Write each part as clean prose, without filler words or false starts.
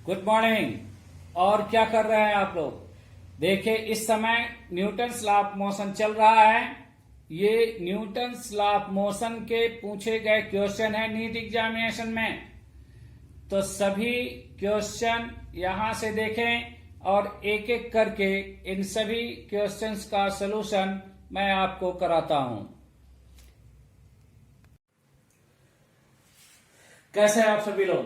Good morning. और क्या कर रहे हैं आप लोग? देखिए, इस समय न्यूटन्स लॉ ऑफ मोशन चल रहा है। ये न्यूटन्स लॉ ऑफ मोशन के पूछे गए क्वेश्चन है नीट एग्जामिनेशन में। तो सभी क्वेश्चन यहां से देखें और एक एक करके इन सभी क्वेश्चंस का सलूशन मैं आपको कराता हूं। कैसे हैं आप सभी लोग?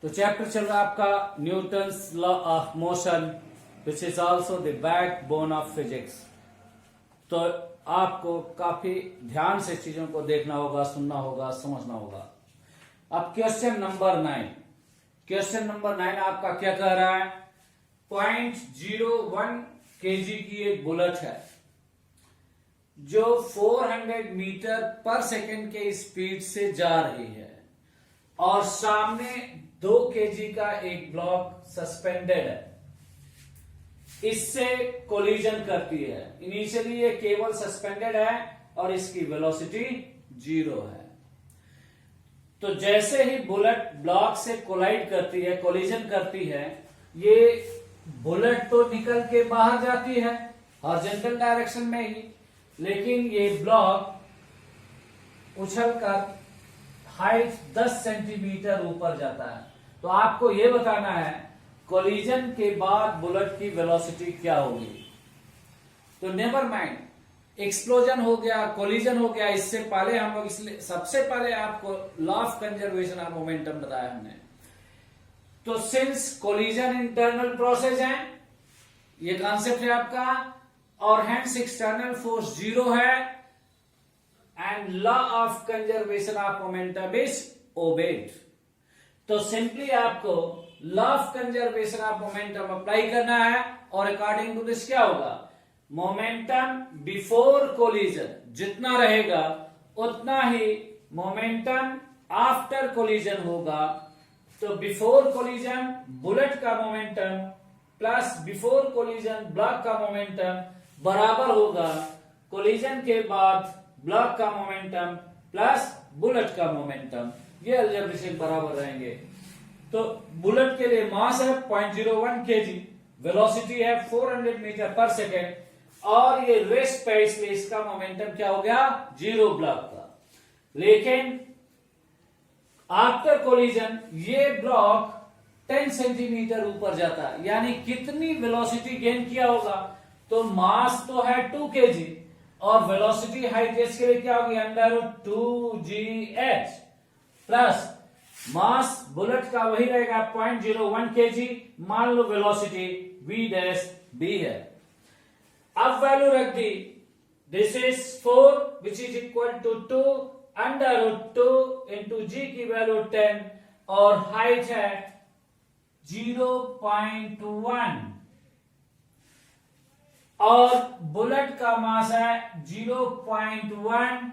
तो चैप्टर चल रहा है आपका Newton's law of motion which is also the backbone of physics. तो आपको काफी ध्यान से चीजों को देखना होगा, सुनना होगा, समझना होगा। अब क्वेश्चन नंबर 9। क्वेश्चन नंबर 9 आपका क्या कह रहा है? 0.01 kg की एक बुलेट है जो 400 मीटर पर सेकेंड के स्पीड से जा रही है और सामने 2 kg का एक ब्लॉक सस्पेंडेड है। इससे कोलिजन करती है। इनिशियली ये केवल सस्पेंडेड है और इसकी वेलोसिटी 0 है। तो जैसे ही बुलेट ब्लॉक से कोलाइड करती है, कोलिजन करती है, ये बुलेट तो निकल के बाहर जाती है हॉरिजॉन्टल डायरेक्शन में ही, लेकिन ये ब्लॉक उछलकर हाइट 10 सेंटीमीटर ऊपर जाता है। तो आपको यह बताना है कोलिजन के बाद बुलेट की वेलोसिटी क्या होगी। तो नेवर माइंड, एक्सप्लोजन हो गया, कोलिजन हो गया, इससे पहले हम लोग, इसलिए सबसे पहले आपको law of conservation of momentum बताया हमने। तो सिंस कोलिजन इंटरनल प्रोसेस है, ये कॉन्सेप्ट है आपका, और हेंस एक्सटर्नल फोर्स 0 है and law of conservation of momentum is obeyed. तो सिंपली आपको law of conservation of momentum apply करना है और अकॉर्डिंग टू दिस क्या होगा? मोमेंटम बिफोर कोलिजन जितना रहेगा उतना ही मोमेंटम आफ्टर कोलिजन होगा। तो बिफोर कोलिजन बुलेट का momentum plus before collision block का मोमेंटम बराबर होगा कोलिजन के बाद ब्लॉक का मोमेंटम प्लस बुलेट का मोमेंटम। ये अलजेब्रिक बराबर रहेंगे। तो बुलेट के लिए मास है 0.01 kg, वेलोसिटी है 400 मीटर पर सेकेंड, और ये रेस्ट पे, इसलिए इसका मोमेंटम क्या हो गया? 0 ब्लॉक का। लेकिन आफ्टर कोलिजन ये ब्लॉक 10 सेंटीमीटर ऊपर जाता है, यानी कितनी वेलोसिटी गेन किया होगा? तो मास तो है 2 kg और वेलोसिटी हाइट के लिए क्या होगी? √2gh प्लस मास बुलेट का वही रहेगा 0.01 kg। मान लो वेलोसिटी v' है। अब वैल्यू रख दी, this is 4 which is equal to 2 √2 into g की वैल्यू 10 और हाइट है 0.1 और बुलेट का मास है 0.1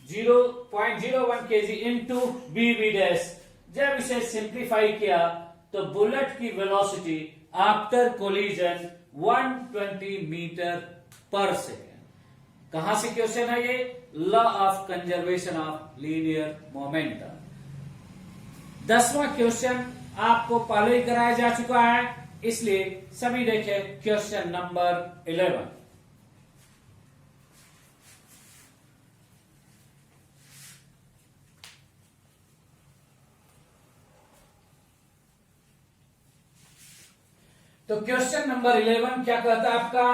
0.01 kg इंटू v'। जब इसे सिंप्लीफाई किया तो बुलेट की velocity after collision 120 metre per second. कहां से क्वेश्चन है ये? Law of conservation of linear momentum. 10वां क्वेश्चन आपको पहले ही कराया जा चुका है, इसलिए सभी देखें क्वेश्चन नंबर 11। तो क्वेश्चन नंबर 11 क्या कहता है आपका?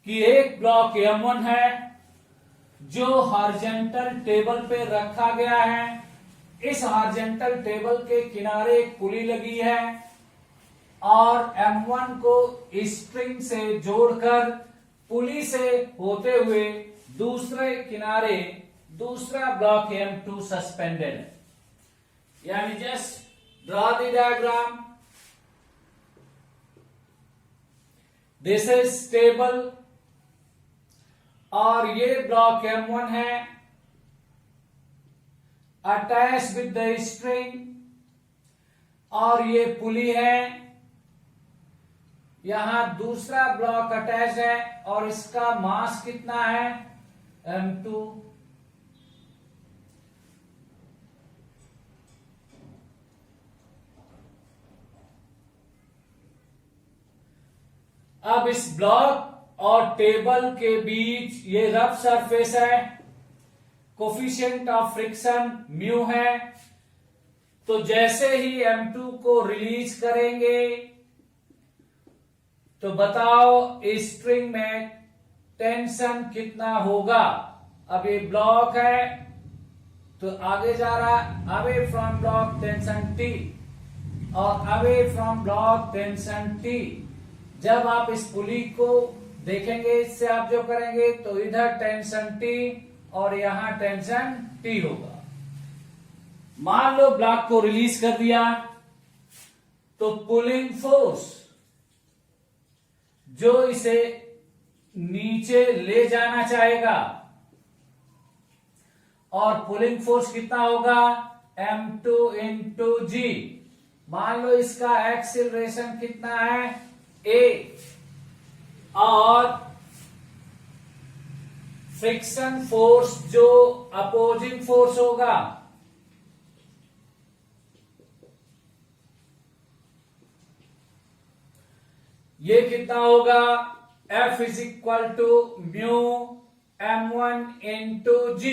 कि एक ब्लॉक M1 है जो हॉरिजॉन्टल टेबल पे रखा गया है। इस हॉरिजॉन्टल टेबल के किनारे एक पुली लगी है और M1 को स्ट्रिंग से जोड़कर पुली से होते हुए दूसरे किनारे दूसरा ब्लॉक M2 सस्पेंडेड है। यानी just draw the diagram. This is table और ये ब्लॉक M1 है अटैच विद द स्ट्रिंग, और ये पुली है। यहां दूसरा ब्लॉक अटैच है और इसका मास कितना है? M2 अब इस ब्लॉक और टेबल के बीच ये रफ सरफेस है, कोफिशिएंट ऑफ फ्रिक्शन म्यू है। तो जैसे ही M2 को रिलीज करेंगे तो बताओ इस स्ट्रिंग में टेंशन कितना होगा। अब ये ब्लॉक है तो आगे जा रहा, away from block tension T और away from block tension T। जब आप इस पुली को देखेंगे, इससे आप जो करेंगे तो इधर टेंशन T और यहां टेंशन T होगा। मान लो ब्लॉक को रिलीज कर दिया तो पुलिंग फोर्स जो इसे नीचे ले जाना चाहेगा, और पुलिंग फोर्स कितना होगा M2 इंटू G। मान लो इसका एक्सीलरेशन कितना है A, और फ्रिक्शन फोर्स जो अपोजिंग फोर्स होगा ये कितना होगा F is equal to mu M1 into G।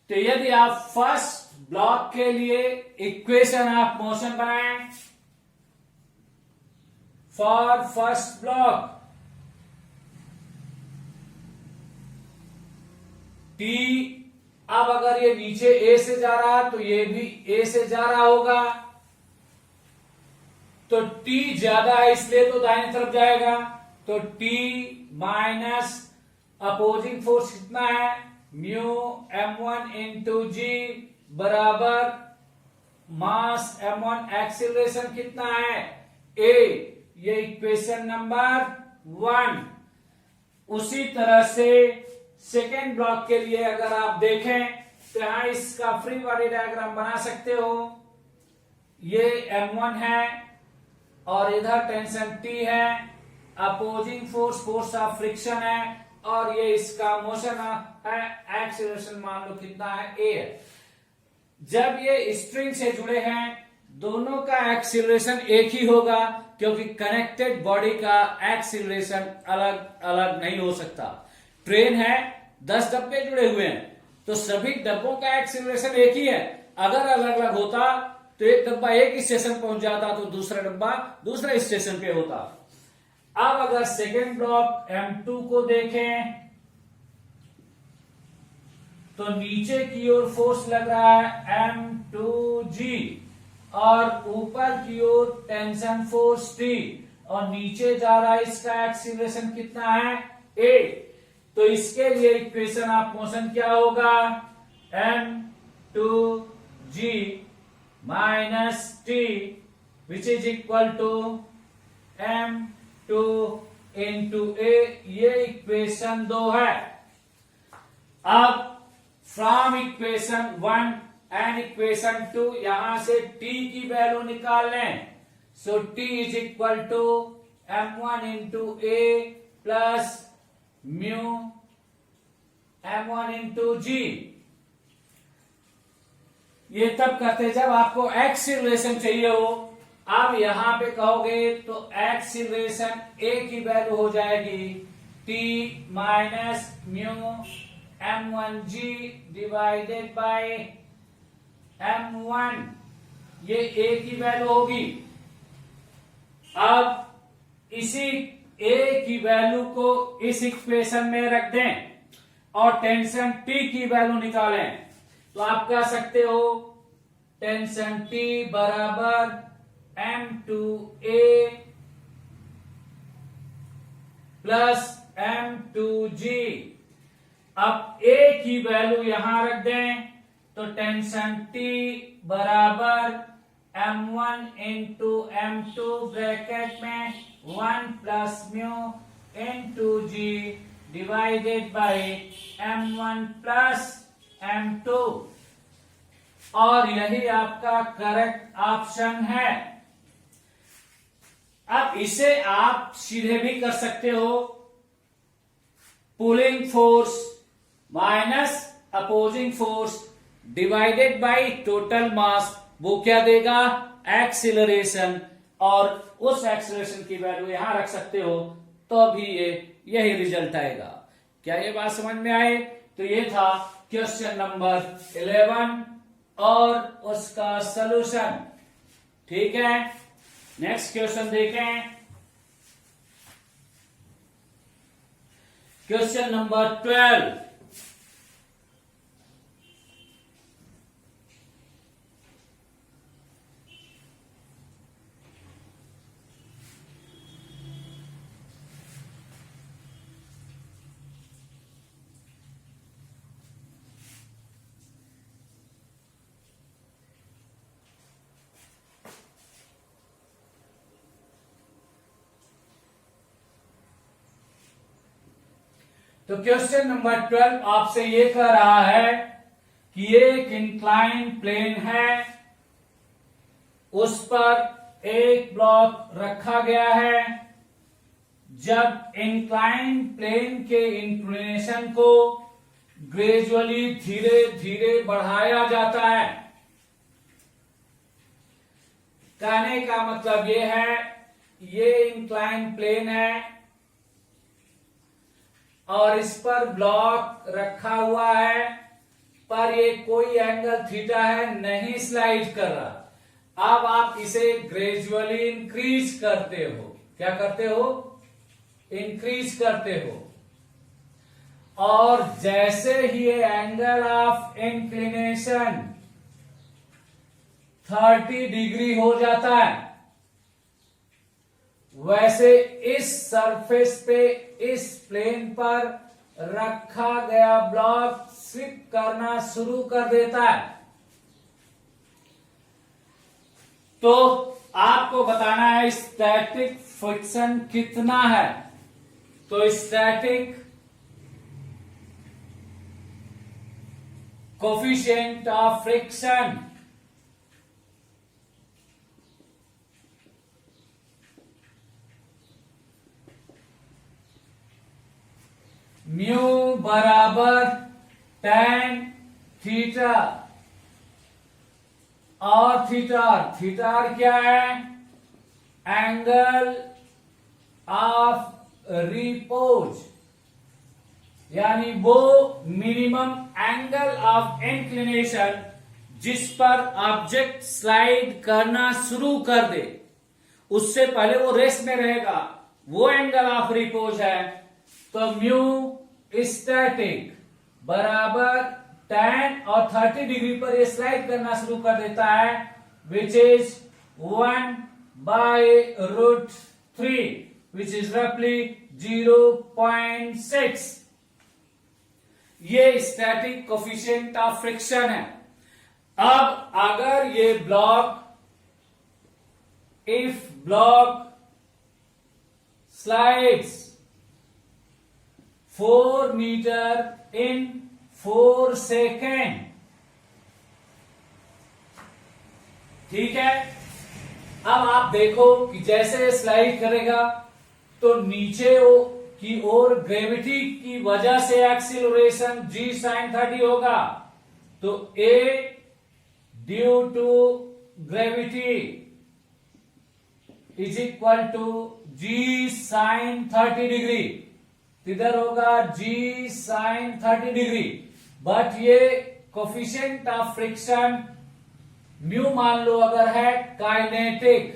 तो यदि आप फर्स्ट ब्लॉक के लिए इक्वेशन ऑफ मोशन बनाएं फॉर फर्स्ट ब्लॉक, T, अब अगर ये नीचे A से जा रहा तो ये भी A से जा रहा होगा, तो T ज्यादा है इसलिए तो दाहिने तरफ जाएगा। तो T माइनस अपोजिंग फोर्स कितना है म्यू M1 इंटू G बराबर मास M1, एक्सीलरेशन कितना है A। ये इक्वेशन नंबर 1। उसी तरह से सेकेंड ब्लॉक के लिए अगर आप देखें तो यहां इसका फ्री बॉडी डायग्राम बना सकते हो। ये M1 है और इधर टेंशन T है, opposing force force of friction है, और ये इसका मोशन है, एक्सीलरेशन मान लो कितना है A है। जब ये स्ट्रिंग से जुड़े हैं दोनों का एक्सीलरेशन एक ही होगा, क्योंकि कनेक्टेड बॉडी का एक्सीलरेशन अलग अलग नहीं हो सकता। ट्रेन है, 10 डब्बे जुड़े हुए हैं तो सभी डब्बों का एक्सीलरेशन एक ही है। अगर अलग अलग होता तो एक डब्बा एक स्टेशन पहुंच जाता तो दूसरा डब्बा दूसरे स्टेशन पे होता। अब अगर सेकेंड ब्लॉक M2 को देखें तो नीचे की ओर फोर्स लग रहा है M2G और ऊपर की ओर टेंशन फोर्स T, और नीचे जा रहा है इसका एक्सीलरेशन कितना है A। तो इसके लिए इक्वेशन ऑफ मोशन क्या होगा M2G minus T which is equal to M2 into A। ये इक्वेशन 2 है। अब फ्रॉम इक्वेशन 1 एंड इक्वेशन 2 यहां से T की वैल्यू निकाल लें। So T is equal to M1 into A plus mu M1 into G। ये तब करते जब आपको एक्सीलरेशन चाहिए हो। आप यहां पे कहोगे तो एक्सीलरेशन A की वैल्यू हो जाएगी T minus mu M1G divided by M1, ये A की वैल्यू होगी। अब इसी A की वैल्यू को इस इक्वेशन में रख दें और टेंशन T की वैल्यू निकालें तो आप कह सकते हो टेंशन T बराबर M2A प्लस M2G। अब A की वैल्यू यहां रख दें तो टेंशन T बराबर M1 इंटू M2 ब्रैकेट में 1 plus mu into G divided by M1 plus M2, और यही आपका करेक्ट ऑप्शन है। अब इसे आप सीधे भी कर सकते हो, pulling force minus opposing force divided by total mass, वो क्या देगा? एक्सीलरेशन। और उस एक्सीलरेशन की वैल्यू यहां रख सकते हो तो भी यही रिजल्ट आएगा। क्या ये बात समझ में आए? तो ये था क्वेश्चन नंबर 11 और उसका सॉल्यूशन। ठीक है, नेक्स्ट क्वेश्चन देखें। Question number 12। तो क्वेश्चन नंबर 12 आपसे ये कह रहा है कि ये एक इंक्लाइन प्लेन है, उस पर एक ब्लॉक रखा गया है। जब इंक्लाइन प्लेन के इंक्लिनेशन को ग्रेजुअली धीरे धीरे बढ़ाया जाता है, कहने का मतलब ये है, ये इंक्लाइन प्लेन है और इस पर ब्लॉक रखा हुआ है, पर ये कोई एंगल थीटा है नहीं स्लाइड कर रहा। अब आप इसे ग्रेजुअली इंक्रीज करते हो। क्या करते हो? इंक्रीज करते हो। और जैसे ही ये एंगल ऑफ इंक्लिनेशन 30 डिग्री हो जाता है, वैसे इस सरफेस पे, इस प्लेन पर रखा गया ब्लॉक स्लिप करना शुरू कर देता है। तो आपको बताना है स्टैटिक फ्रिक्शन कितना है। तो static coefficient of friction mu बराबर tan थीटा। और थीटा क्या है? एंगल ऑफ रिपोज, यानी वो मिनिमम एंगल ऑफ इंक्लिनेशन जिस पर ऑब्जेक्ट स्लाइड करना शुरू कर दे, उससे पहले वो रेस्ट में रहेगा, वो एंगल ऑफ रिपोज है। तो म्यू स्टैटिक बराबर tan और 30 डिग्री पर ये स्लाइड करना शुरू कर देता है, विच इज 1/√3 विच इज रफली 0.6। ये स्टैटिक कोफिशिएंट ऑफ फ्रिक्शन है। अब अगर ये block, if block slides 4 metre in 4 second, ठीक है। अब आप देखो कि जैसे स्लाइड करेगा तो नीचे की ओर ग्रेविटी की वजह से एक्सीलरेशन g sin 30 होगा। तो a due to gravity is equal to g sin 30 degree, इधर होगा g sin 30 डिग्री। बट ये कोफिशिएंट ऑफ फ्रिक्शन म्यू मान लो अगर है काइनेटिक,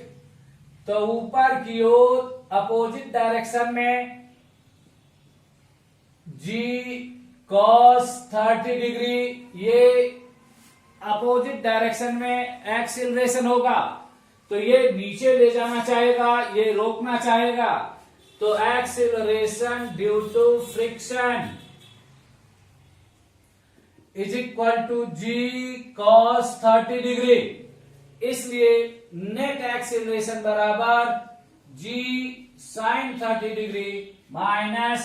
तो ऊपर की ओर अपोजिट डायरेक्शन में g cos 30 डिग्री, ये अपोजिट डायरेक्शन में एक्सीलरेशन होगा। तो ये नीचे ले जाना चाहेगा, ये रोकना चाहेगा। तो acceleration due to friction is equal to g cos 30 degree. इसलिए नेट एक्सीलरेशन बराबर g sin 30 degree minus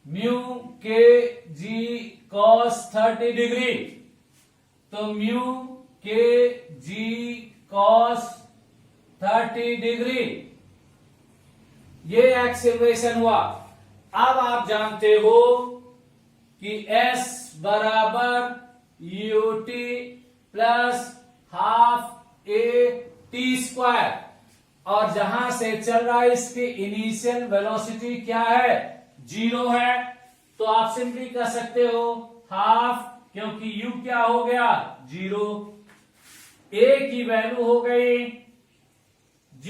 mu K g cos 30 degree. तो mu K g cos 30 degree. ये एक्सेलरेशन हुआ। अब आप जानते हो कि s बराबर ut plus half A T square, और जहां से चल रहा है इसकी इनिशियल वेलोसिटी क्या है, 0 है। तो आप सिंपली कह सकते हो हाफ, क्योंकि u क्या हो गया 0, a की वैल्यू हो गई g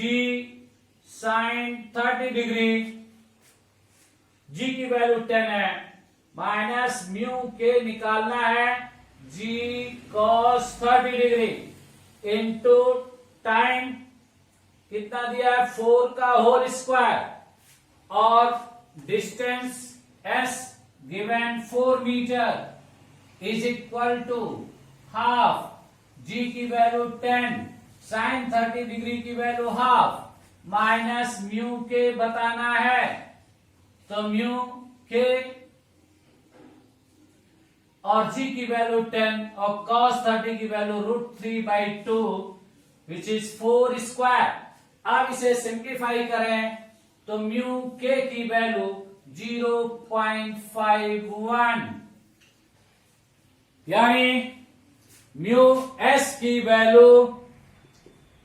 साइन 30 डिग्री, g की वैल्यू 10 है, माइनस म्यू के निकालना है g cos 30 degree into time कितना दिया है 4 का होल स्क्वायर, और distance s given 4 metre is equal to half, g की वैल्यू 10, साइन 30 डिग्री की value half, minus mu K बताना है, तो म्यू के और g की वैल्यू 10 और cos 30 की वैल्यू √3/2 विच इज 4 स्क्वायर। अब इसे सिंप्लीफाई करें तो म्यू के की वैल्यू 0.51, यानी म्यू एस की वैल्यू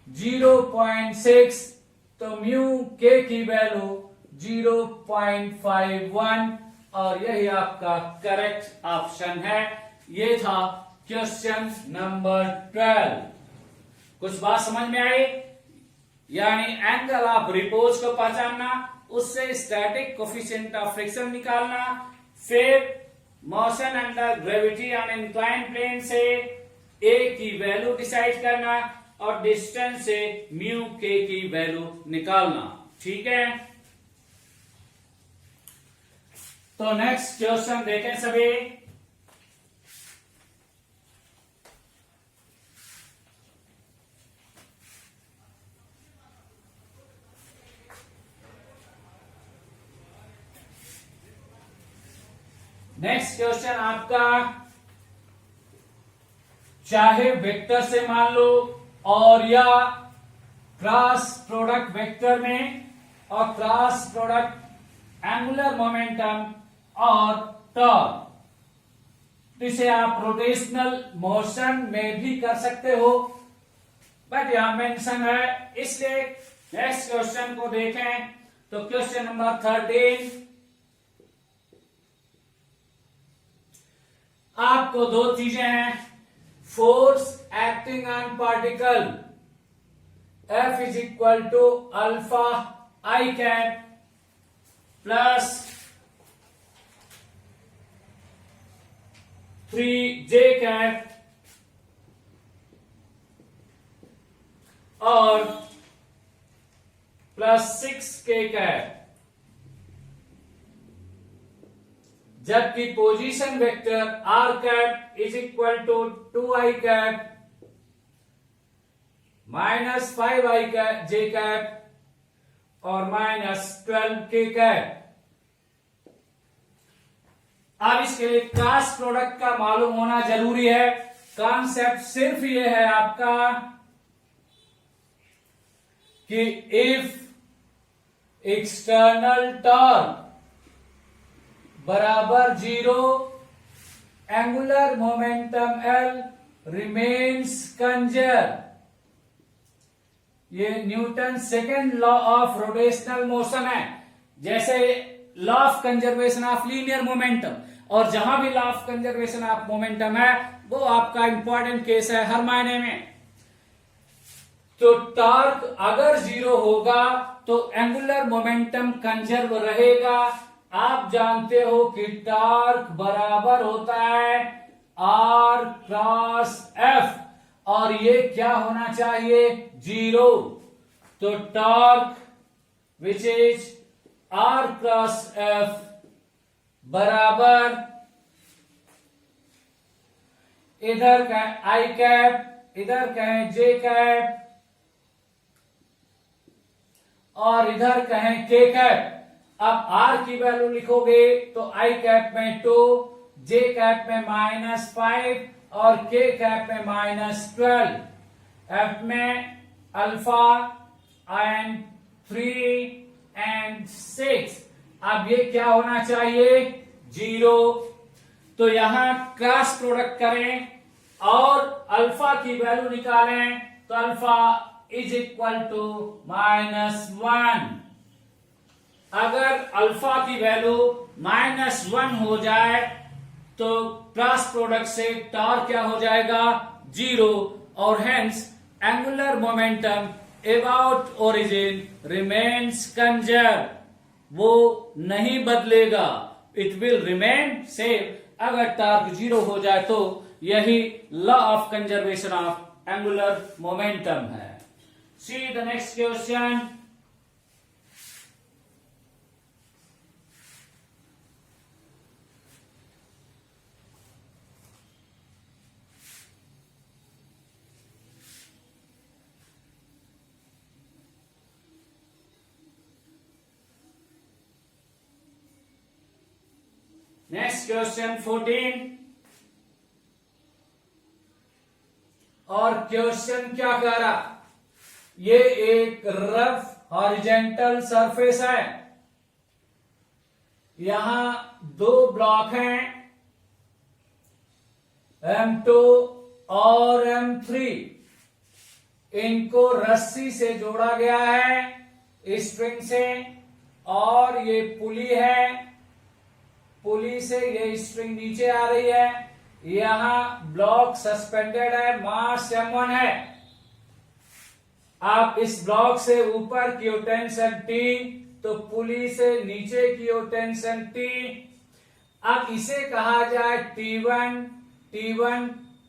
0.6, तो म्यू के की वैल्यू 0.51, और यही आपका करेक्ट ऑप्शन है। ये था क्वेश्चन नंबर 12। कुछ बात समझ में आई? यानी एंगल ऑफ रिपोज को पहचानना, उससे स्टैटिक कोफिशिएंट ऑफ फ्रिक्शन निकालना, फिर motion under gravity on inclined plane से ए की वैल्यू डिसाइड करना, और डिस्टेंस से म्यू के की वैल्यू निकालना। ठीक है, तो नेक्स्ट क्वेश्चन देखें सभी। नेक्स्ट क्वेश्चन आपका, चाहे वेक्टर से मान लो और या क्रॉस प्रोडक्ट वेक्टर में और क्रॉस प्रोडक्ट एंगुलर मोमेंटम और टॉर्क, तो इसे आप रोटेशनल मोशन में भी कर सकते हो, बट यहां मेंशन है, इसलिए नेक्स्ट क्वेश्चन को देखें। तो क्वेश्चन नंबर 13, आपको दो चीजें हैं, force acting on particle F is equal to alpha I cap plus 3j cap और प्लस 6k कैप, जबकि position vector r cap is equal to 2i cap minus 5i j cap और minus 12k cap. अब इसके लिए cross product का मालूम होना जरूरी है। कॉन्सेप्ट सिर्फ ये है आपका कि इफ एक्सटर्नल टॉर्क बराबर 0, angular momentum L remains conserve. ये Newton second law of rotational motion है। जैसे law of conservation of linear momentum, और जहां भी law of conservation of momentum है वो आपका इंपॉर्टेंट केस है हर मायने में। तो टॉर्क अगर 0 होगा तो एंगुलर मोमेंटम कंजर्व रहेगा। आप जानते हो कि टॉर्क बराबर होता है R क्रॉस F, और ये क्या होना चाहिए 0। तो torque which is R cross F बराबर, इधर कहें I कैप, इधर कहें J कैप और इधर कहें K कैप। अब R की वैल्यू लिखोगे तो I कैप में 2, J कैप में -5 और K कैप में -12, F में अल्फा एंड 3 एंड 6। अब ये क्या होना चाहिए? 0। तो यहां क्रॉस प्रोडक्ट करें और अल्फा की वैल्यू निकालें, तो अल्फा इज इक्वल टू -1। अगर अल्फा की वैल्यू -1 हो जाए तो क्रॉस प्रोडक्ट से टॉर्क क्या हो जाएगा? 0। और hence angular momentum about origin remains conserve, वो नहीं बदलेगा, इट विल रिमेन सेम। अगर टॉर्क 0 हो जाए तो यही law of conservation of angular momentum है। See the next question. Next question 14। और क्वेश्चन क्या कह रहा? ये एक रफ हॉरिजेंटल सरफेस है, यहां 2 ब्लॉक हैं M2 और M3। इनको रस्सी से जोड़ा गया है स्प्रिंग से, और ये पुली है, पुली से ये स्प्रिंग नीचे आ रही है। यहां ब्लॉक सस्पेंडेड है, मास M1 है। आप इस ब्लॉक से ऊपर की ओर टेंशन T, तो पुली से नीचे की ओर टेंशन T। अब इसे कहा जाए T1,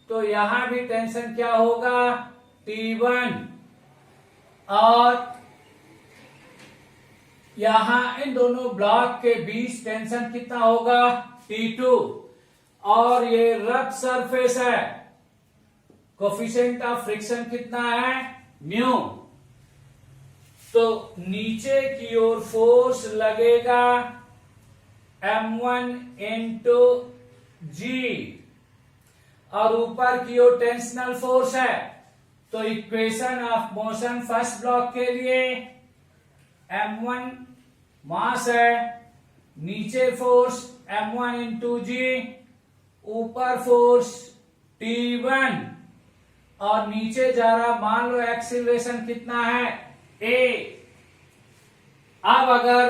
तो यहां भी टेंशन क्या होगा? T1। और यहां इन दोनों ब्लॉक के बीच टेंशन कितना होगा? T2। और ये रफ सरफेस है, कोफिशिएंट ऑफ फ्रिक्शन कितना है? म्यू। तो नीचे की ओर फोर्स लगेगा M1 इंटू G, और ऊपर की ओर टेंशनल फोर्स है। तो equation of motion first block के लिए M1 मास है, नीचे फोर्स M1 इंटू G, ऊपर फोर्स T1, और नीचे जा रहा, मान लो एक्सीलरेशन कितना है? A। अब अगर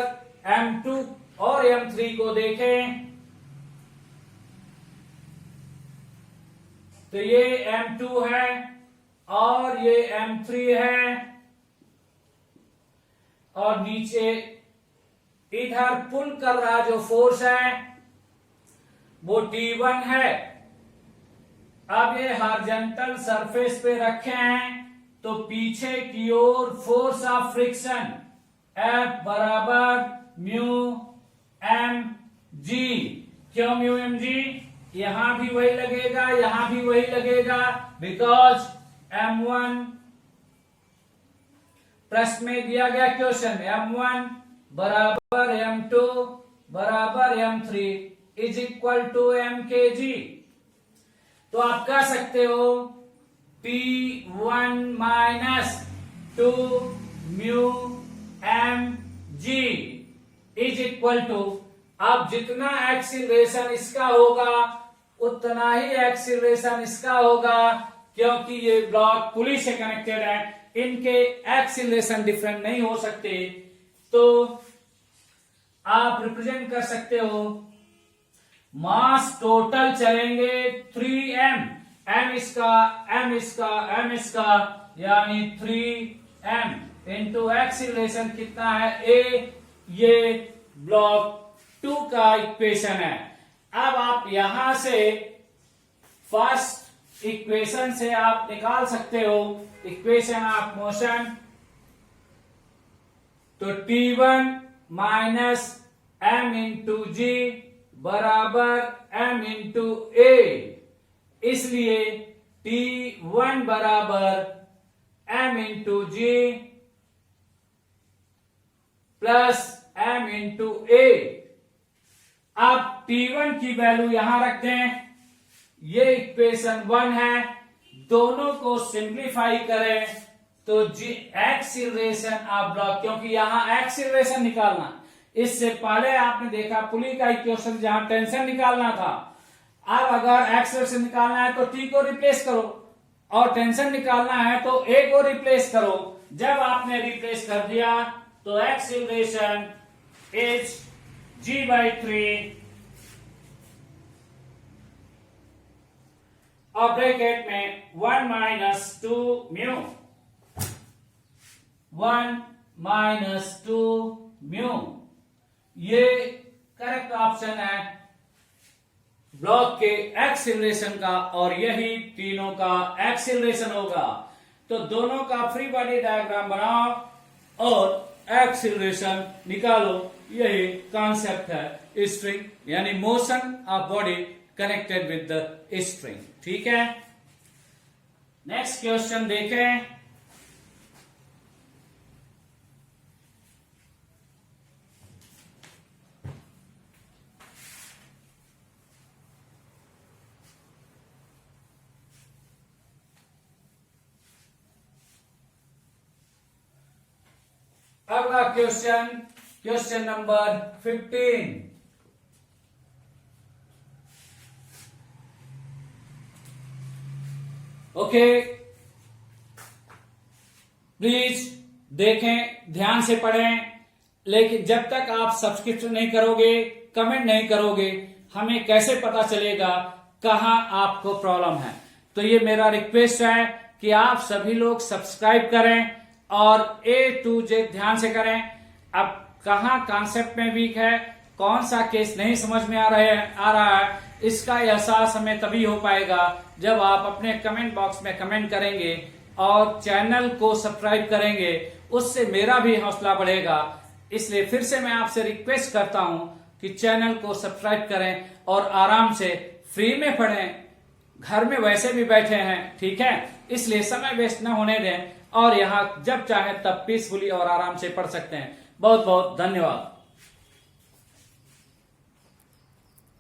M2 और M3 को देखें तो ये M2 है और ये M3 है, और नीचे इधर पुल कर रहा जो फोर्स है वो T1 है। अब ये हॉरिजॉन्टल सरफेस पे रखे हैं, तो पीछे की ओर फोर्स ऑफ फ्रिक्शन F बराबर म्यू एम जी। क्यों म्यू एम जी? यहां भी वही लगेगा, यहां भी वही लगेगा, बिकॉज M1 प्रश्न में दिया गया क्वेश्चन M1 बराबर M2 बराबर M3 is equal to MKG। तो आप कह सकते हो P1 minus 2 mu M G is equal to, अब जितना एक्सीलरेशन इसका होगा उतना ही एक्सीलरेशन इसका होगा, क्योंकि ये ब्लॉक पुली से कनेक्टेड है, इनके एक्सीलरेशन डिफरेंट नहीं हो सकते। तो आप रिप्रेजेंट कर सकते हो मास टोटल चलेंगे 3m, m इसका m इसका यानी 3m इंटू एक्सीलरेशन कितना है a। ये ब्लॉक 2 का इक्वेशन है। अब आप यहां से फर्स्ट इक्वेशन से आप निकाल सकते हो इक्वेशन ऑफ मोशन। तो T1 माइनस m इंटू जी बराबर m इंटू ए, इसलिए T1 बराबर m इंटू जी प्लस m इंटू ए। अब T1 की वैल्यू यहां रख दें, ये इक्वेशन 1 है, दोनों को सिंप्लीफाई करें तो जी एक्सीलरेशन ऑफ ब्लॉक, क्योंकि यहां एक्सीलरेशन निकालना, इससे पहले आपने देखा पुली का इक्वेशन जहां टेंशन निकालना था। अब अगर एक्सीलरेशन निकालना है तो टी को रिप्लेस करो, और टेंशन निकालना है तो ए को रिप्लेस करो। जब आपने रिप्लेस कर दिया तो एक्सीलरेशन इज g/3 और ब्रैकेट में 1 - 2 म्यू, 1 - 2 म्यू। ये करेक्ट ऑप्शन है ब्लॉक के एक्सीलरेशन का, और यही तीनों का एक्सीलरेशन होगा। तो दोनों का फ्री बॉडी डायग्राम बनाओ और एक्सीलरेशन निकालो। यही कॉन्सेप्ट है स्ट्रिंग, यानी motion of body connected with the string. ठीक है, नेक्स्ट क्वेश्चन देखें। अगला question, question number 15। Okay, please देखें, ध्यान से पढ़ें, लेकिन जब तक आप सब्सक्रिप्शन नहीं करोगे, कमेंट नहीं करोगे, हमें कैसे पता चलेगा कहां आपको प्रॉब्लम है। तो ये मेरा रिक्वेस्ट है कि आप सभी लोग सब्सक्राइब करें और A to Z ध्यान से करें। अब कहां कॉन्सेप्ट में वीक है, कौन सा केस नहीं समझ में आ रहा है, इसका एहसास हमें तभी हो पाएगा जब आप अपने कमेंट बॉक्स में कमेंट करेंगे और चैनल को सब्सक्राइब करेंगे। उससे मेरा भी हौसला बढ़ेगा। इसलिए फिर से मैं आपसे रिक्वेस्ट करता हूं कि चैनल को सब्सक्राइब करें और आराम से फ्री में पढ़ें। घर में वैसे भी बैठे हैं, ठीक है, इसलिए समय वेस्ट न होने दें और यहाँ जब चाहे तब पीसफुली और आराम से पढ़ सकते हैं। बहुत बहुत धन्यवाद।